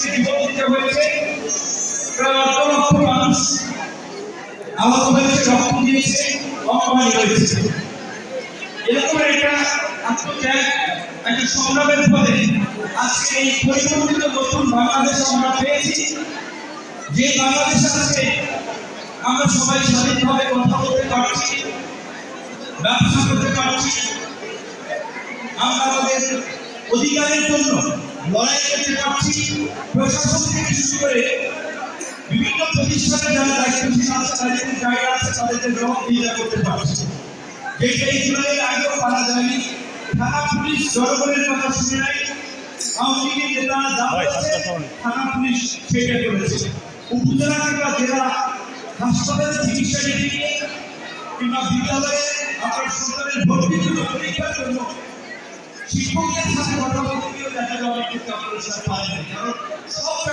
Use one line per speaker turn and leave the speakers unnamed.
আজকে জীবন দিতে হয়েছে, প্রায় 8 লক্ষ মানুষ আহত হয়েছে, রক্ত দিয়েছে, অপমানিত হয়েছে। এরকম একটা আত্মত্যাগ, একটা সংগ্রামের ফলে আজকে এই পরিবর্তিত নতুন বাংলাদেশ আমরা পেয়েছি। যে বাংলাদেশ আজকে আমরা সবাই স্বাধীনভাবে কথা বলতে পারছি, ব্যবসা করতে পারছি, আমরা আমাদের অধিকারের জন্য লড়াই করতে পারছি, প্রশাসন থেকে শুরু করে বিভিন্ন প্রতিষ্ঠানে যারা দায়িত্বশীল আছে, তাদের জায়গা আছে, তাদেরকে জবাবদিহিতা করতে পারছি। যেটাই জুলাইয়ের আগেও পারা যায়নি। থানা পুলিশ জনগণের কথা শুনে নাই, আওয়ামী লীগের নেতারা যা বলেছে থানা পুলিশ সেটা করেছে। উপজেলা কিংবা জেলা হাসপাতালে চিকিৎসা নিতে গিয়ে কিংবা বিদ্যালয়ে আপনার সন্তানের ভর্তির জন্য, পরীক্ষার জন্য শিক্ষকদের সাথে কথা বলতে গিয়েও দেখা যাবে কিন্তু আপনার সাথে পারেনি, কারণ